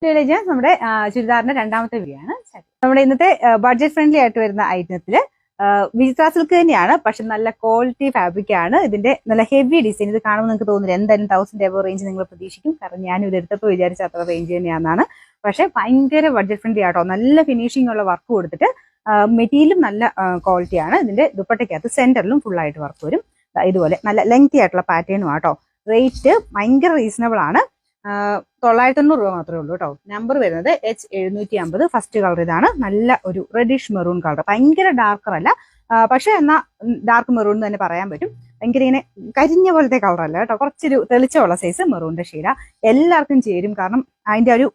നമ്മുടെ ചുരിദാറിന്റെ രണ്ടാമത്തെ വീഡിയോ ആണ്. നമ്മുടെ ഇന്നത്തെ ബഡ്ജറ്റ് ഫ്രണ്ട്ലി ആയിട്ട് വരുന്ന ഐറ്റത്തില് വിചിത്ര സിൽക്ക് തന്നെയാണ്, പക്ഷെ നല്ല ക്വാളിറ്റി ഫാബ്രിക് ആണ്. ഇതിന്റെ നല്ല ഹെവി ഡിസൈൻ. ഇത് കാണുമ്പോൾ നിങ്ങൾക്ക് തോന്നുന്നില്ല എന്തായാലും 1000 എബോ റേഞ്ച് നിങ്ങൾ പ്രതീക്ഷിക്കും. കാരണം ഞാൻ ഇത് എടുത്തപ്പോൾ വിചാരിച്ച അത്ര റേഞ്ച് തന്നെയാണെന്നാണ്. പക്ഷെ ഭയങ്കര ബഡ്ജറ്റ് ഫ്രണ്ട്ലി ആട്ടോ. നല്ല ഫിനിഷിംഗ് ഉള്ള വർക്ക് കൊടുത്തിട്ട് മെറ്റീരിയലും നല്ല ക്വാളിറ്റിയാണ്. ഇതിന്റെ ദുപ്പട്ടയ്ക്കകത്ത് സെന്ററിലും ഫുൾ ആയിട്ട് വർക്ക് വരും. ഇതുപോലെ നല്ല ലെങ്തി ആയിട്ടുള്ള പാറ്റേണും ആട്ടോ. റേറ്റ് ഭയങ്കര റീസണബിൾ ആണ്. 990 രൂപ മാത്രമേ ഉള്ളൂ കേട്ടോ. നമ്പർ വരുന്നത് H750. ഫസ്റ്റ് കളർ ഇതാണ്. നല്ല ഒരു റെഡിഷ് മെറൂൺ കളർ. ഭയങ്കര ഡാർക്കർ അല്ല, പക്ഷെ എന്നാ ഡാർക്ക് മെറൂൺ എന്ന് തന്നെ പറയാൻ പറ്റും. ഭയങ്കര ഇങ്ങനെ കരിഞ്ഞ പോലത്തെ കളർ അല്ല കേട്ടോ. കുറച്ചൊരു തെളിച്ചമുള്ള സൈസ് മെറൂണിന്റെ ഷെയ്ഡാ. എല്ലാവർക്കും ചേരും. കാരണം അതിന്റെ ഒരു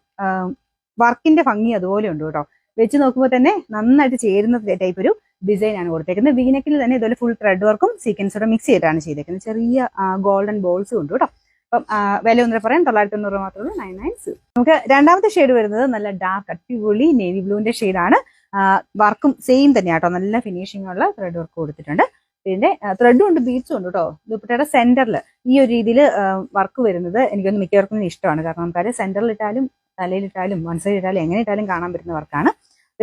വർക്കിന്റെ ഭംഗി അതുപോലെ ഉണ്ട് കേട്ടോ. വെച്ച് നോക്കുമ്പോൾ തന്നെ നന്നായിട്ട് ചേരുന്ന ടൈപ്പ് ഒരു ഡിസൈൻ ആണ് കൊടുത്തേക്കുന്നത്. വീനെക്കിൽ തന്നെ ഇതുപോലെ ഫുൾ ത്രെഡ് വർക്കും സീക്വൻസോടെ മിക്സ് ചെയ്തിട്ടാണ് ചെയ്തേക്കുന്നത്. ചെറിയ ഗോൾഡൻ ബോൾസും ഉണ്ട് കേട്ടോ. അപ്പം വില ഒന്നും പറയാൻ 990 രൂപ മാത്രമേ ഉള്ളൂ. 990. നമുക്ക് രണ്ടാമത്തെ ഷെയ്ഡ് വരുന്നത് നല്ല ഡാർക്ക് അടിപൊളി നേവി ബ്ലൂവിന്റെ ഷെയ്ഡാണ്. വർക്കും സെയിം തന്നെയാട്ടോ. നല്ല ഫിനിഷിംഗ് ഉള്ള ത്രെഡ് വർക്ക് കൊടുത്തിട്ടുണ്ട്. പിന്നെ ത്രെഡും ഉണ്ട്, ബീഡ്സും ഉണ്ട് കേട്ടോ. ദുപ്പട്ടയുടെ സെന്ററിൽ ഈ ഒരു രീതിയിൽ വർക്ക് വരുന്നത് എനിക്കൊന്ന് മിക്കവർക്കും ഇഷ്ടമാണ്. കാരണം നമുക്കത് സെന്ററിൽ ഇട്ടാലും തലയിലിട്ടാലും വൺ സൈഡ് ഇട്ടാലും എങ്ങനെ ഇട്ടാലും കാണാൻ പറ്റുന്ന വർക്കാണ്.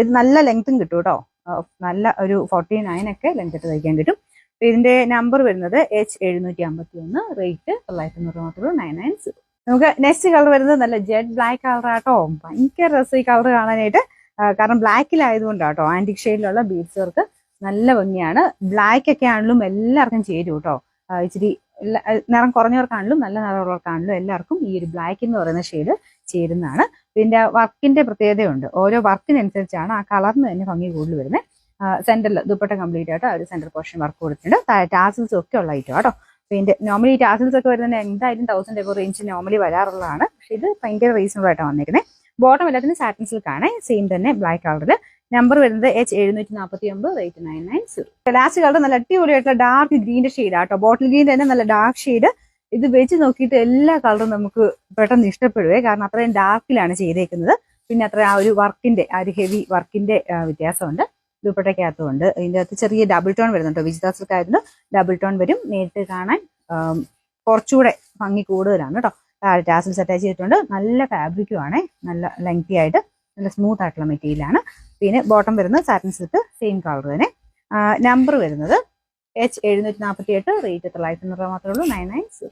ഇത് നല്ല ലെങ്ത്തും കിട്ടും കേട്ടോ. നല്ല ഒരു 49 ഒക്കെ ലെങ്ത് ഇട്ട് തയ്ക്കാൻ കിട്ടും. ഇതിന്റെ നമ്പർ വരുന്നത് H751. റേറ്റ് 990 മാത്രമേ 990. നമുക്ക് നെക്സ്റ്റ് കളർ വരുന്നത് നല്ല ജെഡ് ബ്ലാക്ക് കളർ ആട്ടോ. ഭയങ്കര രസം ഈ കളർ കാണാനായിട്ട്. കാരണം ബ്ലാക്കിലായതുകൊണ്ടാട്ടോ. ആന്റിക് ഷെയ്ഡിലുള്ള ബീഡ്സ് വർക്ക് നല്ല ഭംഗിയാണ്. ബ്ലാക്ക് ഒക്കെ ആണെങ്കിലും എല്ലാവർക്കും ചേരും കേട്ടോ. ഇച്ചിരി നിറം കുറഞ്ഞവർക്കാണെങ്കിലും നല്ല നിറമുള്ളവർക്കാണെങ്കിലും എല്ലാവർക്കും ഈ ഒരു ബ്ലാക്ക് എന്ന് പറയുന്ന ഷെയ്ഡ് ചേരുന്നതാണ്. ഇതിന്റെ വർക്കിന്റെ പ്രത്യേകതയുണ്ട്. ഓരോ വർക്കിനനുസരിച്ചാണ് ആ കളറിന് തന്നെ ഭംഗി കൂടുതൽ വരുന്നത്. സെന്ററിൽ ദുപ്പട്ട കംപ്ലീറ്റ് ആയിട്ട് ഒരു സെന്റർ പോർഷൻ വർക്ക് കൊടുത്തിട്ടുണ്ട്. ടാസിൽസ് ഒക്കെ ഉള്ള ഐറ്റം കേട്ടോ. പിന്നെ നോർമലി ടാസിൽസ് ഒക്കെ വരുന്നത് എന്തായാലും 1000 എബോ റേഞ്ച് നോർമലി വരാറുള്ളതാണ്. പക്ഷെ ഇത് ഭയങ്കര റീസണബിൾ ആയിട്ടാണ് വന്നിരിക്കുന്നത്. ബോട്ടം എല്ലാത്തിനും സാറ്റിൻ സിൽക്കാണ്. സെയിം തന്നെ ബ്ലാക്ക് കളറിൽ. നമ്പർ വരുന്നത് H749. റേറ്റ് 990. ലാസ്റ്റ് കളർ നല്ല അടിപൊളിയായിട്ടുള്ള ഡാർക്ക് ഗ്രീന്റെ ഷെയ്ഡ് ആട്ടോ. ബോട്ടിൽ ഗ്രീൻ തന്നെ നല്ല ഡാർക്ക് ഷെയ്ഡ്. ഇത് വെച്ച് നോക്കിയിട്ട് എല്ലാ കളറും നമുക്ക് പെട്ടെന്ന് ഇഷ്ടപ്പെടുവേ. കാരണം അത്രയും ഡാർക്കിലാണ് ചെയ്തേക്കുന്നത്. പിന്നെ അത്ര ആ ഒരു വർക്കിന്റെ ആ ഒരു ഹെവി വർക്കിന്റെ വ്യത്യാസമുണ്ട്. ദുപ്പട്ടയ്ക്കകത്തുണ്ട്. ഇതിൻ്റെ അകത്ത് ചെറിയ ഡബിൾ ടോൺ വരുന്നുണ്ടോ. വിചിത്ര സിൽക്ക് ആയിരുന്നു. ഡബിൾ ടോൺ വരും. നേരിട്ട് കാണാൻ കുറച്ചുകൂടെ ഭംഗി കൂടുതലാണ് കേട്ടോ. ടാസിൽസ് അറ്റാച്ച് ചെയ്തിട്ടുണ്ട്. നല്ല ഫാബ്രിക്കും ആണ്. നല്ല ലെങ്തി ആയിട്ട് നല്ല സ്മൂത്ത് ആയിട്ടുള്ള മെറ്റീരിയലാണ്. പിന്നെ ബോട്ടം വരുന്നത് സാറ്റിൻ സിൽക്ക് സെയിം കളർ തന്നെ. നമ്പർ വരുന്നത് H748. റേറ്റ് 990 രൂപ മാത്രമേ ഉള്ളൂ. 990.